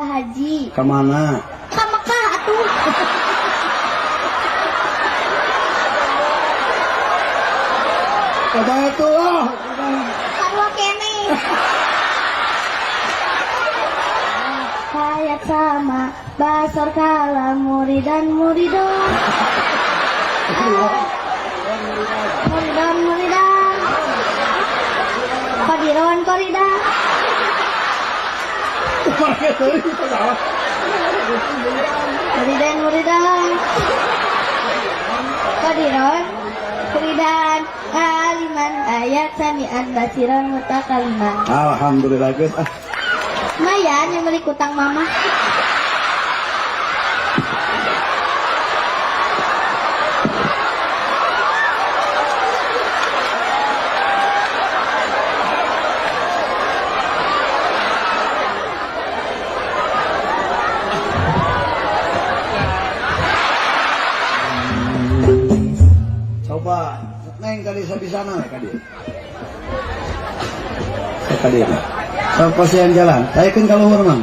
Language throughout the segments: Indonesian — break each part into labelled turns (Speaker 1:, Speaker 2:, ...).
Speaker 1: Haji.
Speaker 2: Kemana?
Speaker 1: Ka Mekah atuh.
Speaker 2: Coba itu loh.
Speaker 1: Sarua kene. Hayat sama basor kala muridan muridon. Muridan muridan. Kodiron koridan. Muridan muridan. Kodiron muridan. Kaliman ayat sami'an basiran mutakaliman.
Speaker 2: Alhamdulillah guys.
Speaker 1: Lumayan yang beli kutang mama.
Speaker 2: Coba neng kali sabisana kali. Kali. So pasien jalan. Saya kan kalau hormang.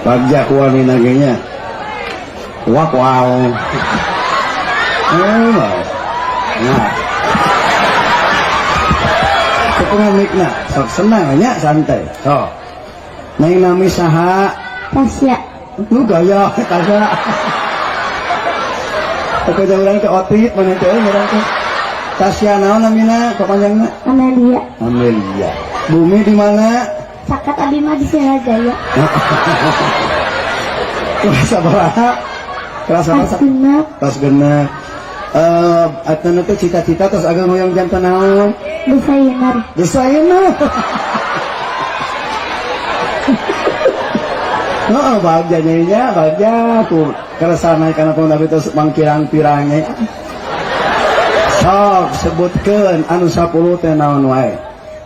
Speaker 2: Bagja kuani nagenya. Wak wow. Nah. Kepengen mikna, sok senang nya santai. So. Neng nami saha?
Speaker 1: Tasya.
Speaker 2: Lu gaya Tasya. Aku jalan ke otit mana teh orang teh. Tasya naon namina kepanjangna?
Speaker 1: Amelia.
Speaker 2: Amelia. Bumi di mana?
Speaker 1: Sakat abi mah di Sirajaya.
Speaker 2: Kelas berapa? Kelas apa? Kelas genep. Atana teh cita-cita terus agak moyang jantan naon?
Speaker 1: Desainer.
Speaker 2: Desainer. Oh, bagjanya bagja tuh kerasa naik karena pun tapi terus mangkirang-pirangnya. Sok sebutkeun anu 10 teh naon wae.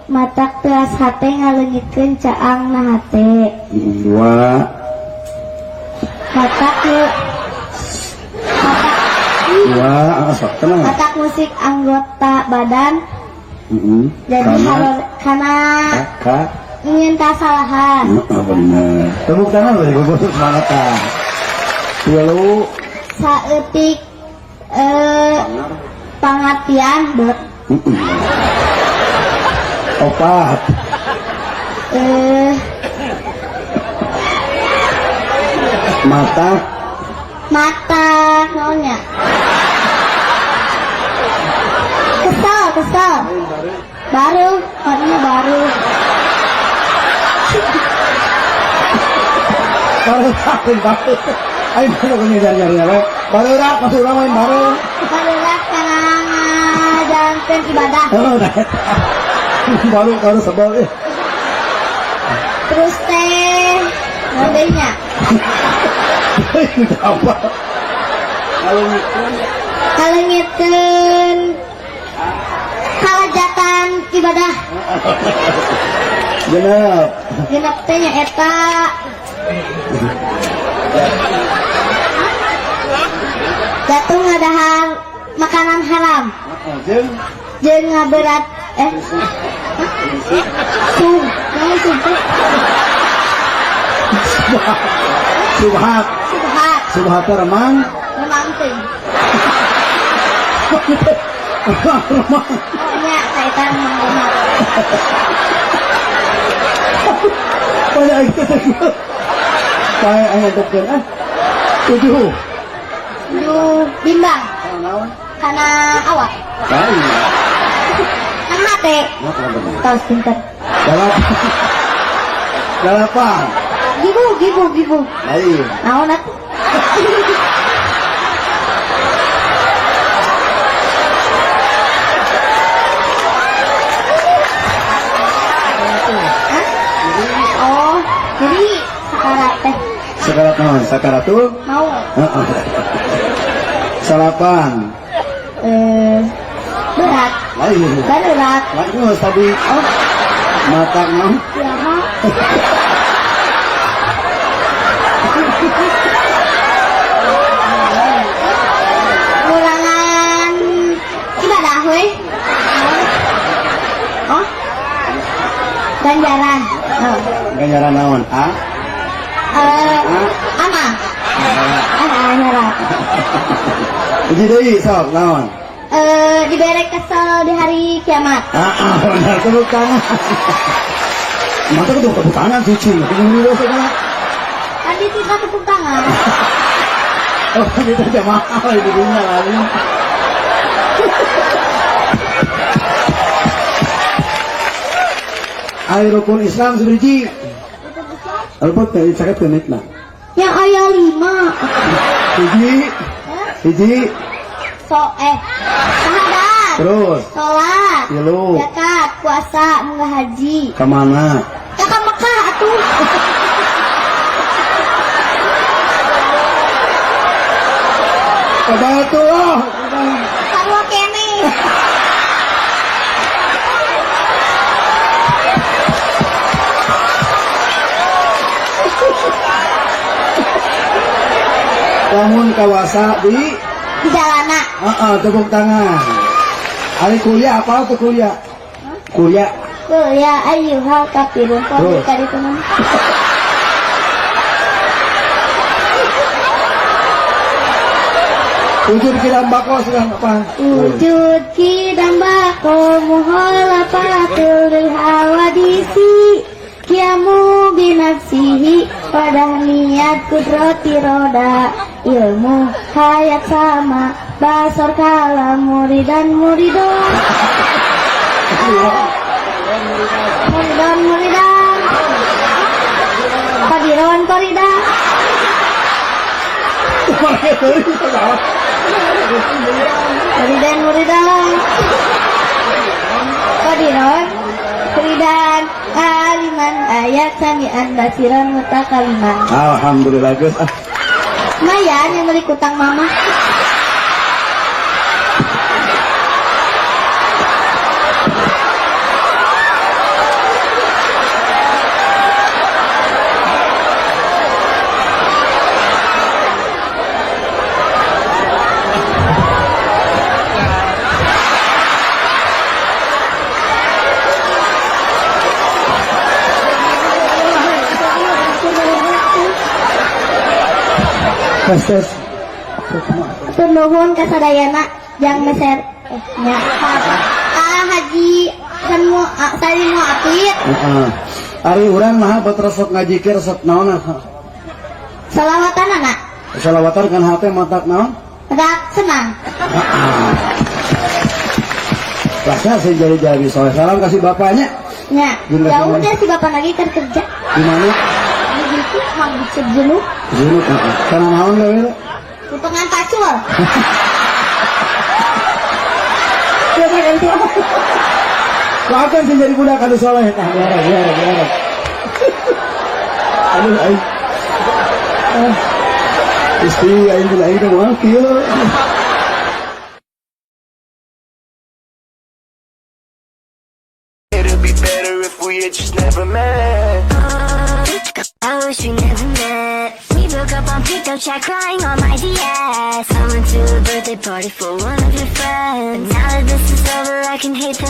Speaker 1: Matak teas hate ngaleungitkeun caang na hate.
Speaker 2: Dua.
Speaker 1: Matak
Speaker 2: Dua, sok tenang.
Speaker 1: matak musik anggota badan. Jadi harus karena ingin kesalahan.
Speaker 2: Bener. Tepuk tangan beri gugus semangat. Lalu
Speaker 1: Saeutik pengertian dot.
Speaker 2: Opat. Mata
Speaker 1: Naonnya? Kesel. Baru, warnanya baru.
Speaker 2: Baru. Ayo baru ini nyari. Baru main baru.
Speaker 1: Barulah karena ngajalankan ibadah.
Speaker 2: Baru sebel.
Speaker 1: Terus teh modenya.
Speaker 2: Apa?
Speaker 1: Kalau ngitkeun kalajatan ibadah. Genep teh nya eta. Jatuh ngadahar makanan haram. Jeung ngaberat
Speaker 2: Subhat remang
Speaker 1: teuing.
Speaker 2: remang.
Speaker 1: Nya kaitan manggunat.
Speaker 2: Banyak itu. Kayak aya dokter 7.
Speaker 1: Bimbang. Karena awak. Kan hate. Tos pinter.
Speaker 2: Dalapan.
Speaker 1: Gibu.
Speaker 2: Lain.
Speaker 1: Naon atuh? Oh, jadi sakarat teh.
Speaker 2: Sakarat naon? Sakarat tuh?
Speaker 1: Mau.
Speaker 2: Salapan.
Speaker 1: Berat.
Speaker 2: Lain.
Speaker 1: Berat.
Speaker 2: Lain tadi.
Speaker 1: Oh,
Speaker 2: Mata naon?
Speaker 1: ya mah. Ganjaran. Oh.
Speaker 2: Ganjaran naon?
Speaker 1: Ama. Nyara.
Speaker 2: Uji deui sok naon?
Speaker 1: Diberi kesel di hari kiamat.
Speaker 2: Benar tepuk tangan. Mata kedua tepuk tangan suci. Ini segala.
Speaker 1: Tadi tidak tepuk tangan.
Speaker 2: Oh, kita jamaah di dunia lalu. Ayo rukun Islam seberiji. Alpot dari sakit penit nah.
Speaker 1: Yang ayat 5.
Speaker 2: Hiji.
Speaker 1: Syahadat.
Speaker 2: Terus.
Speaker 1: Sholat.
Speaker 2: Tilu.
Speaker 1: Zakat. Puasa. Munggah haji.
Speaker 2: Kemana?
Speaker 1: Ya ke Mekah atuh.
Speaker 2: Coba tuh.
Speaker 1: Sarua kene.
Speaker 2: Lamun kawasa di
Speaker 1: Jalana.
Speaker 2: tepuk tangan. Hari kuliah apa tuh kuliah? Kuliah.
Speaker 1: Ya ayyuhal kafirun. Kalau tadi teman.
Speaker 2: Wujud kidam bako sedang apa?
Speaker 1: Wujud kidam bako muhalafatul lil hawadisi kiamu binafsihi pada niat kudrati roda ilmu hayat sama basar kalam muridan muridon kodiron koridan muridan kodiron koridan aliman ayat sami'an basiran mutakaliman.
Speaker 2: Alhamdulillah guys.
Speaker 1: Lumayan yang beli kutang mama.
Speaker 2: Tes.
Speaker 1: Nuhun kasadayana yang meser nya haji tadi mau apit.
Speaker 2: Ari urang mah bet resep ngaji ke resep naon?
Speaker 1: Salawatan anak.
Speaker 2: Salawatan kan hate matak naon?
Speaker 1: Matak senang.
Speaker 2: Rasanya saya jadi soal salam kasih bapaknya.
Speaker 1: Ya, jauh deh si bapak lagi kan kerja.
Speaker 2: Di mana?
Speaker 1: Di situ mau dicek dulu.
Speaker 2: Dulu karena naon lho.
Speaker 1: Potongan pacul.
Speaker 2: Maafkan sih jadi budak kado soleh. Biar. Aduh, aing. Istri aing bila aing mau kieu.
Speaker 3: It'd be better if we had just never met. I wish we never met. We broke up on pickup chat, crying on my DS. I went to a birthday party for one of your friends. But now that this is over, I can hate that.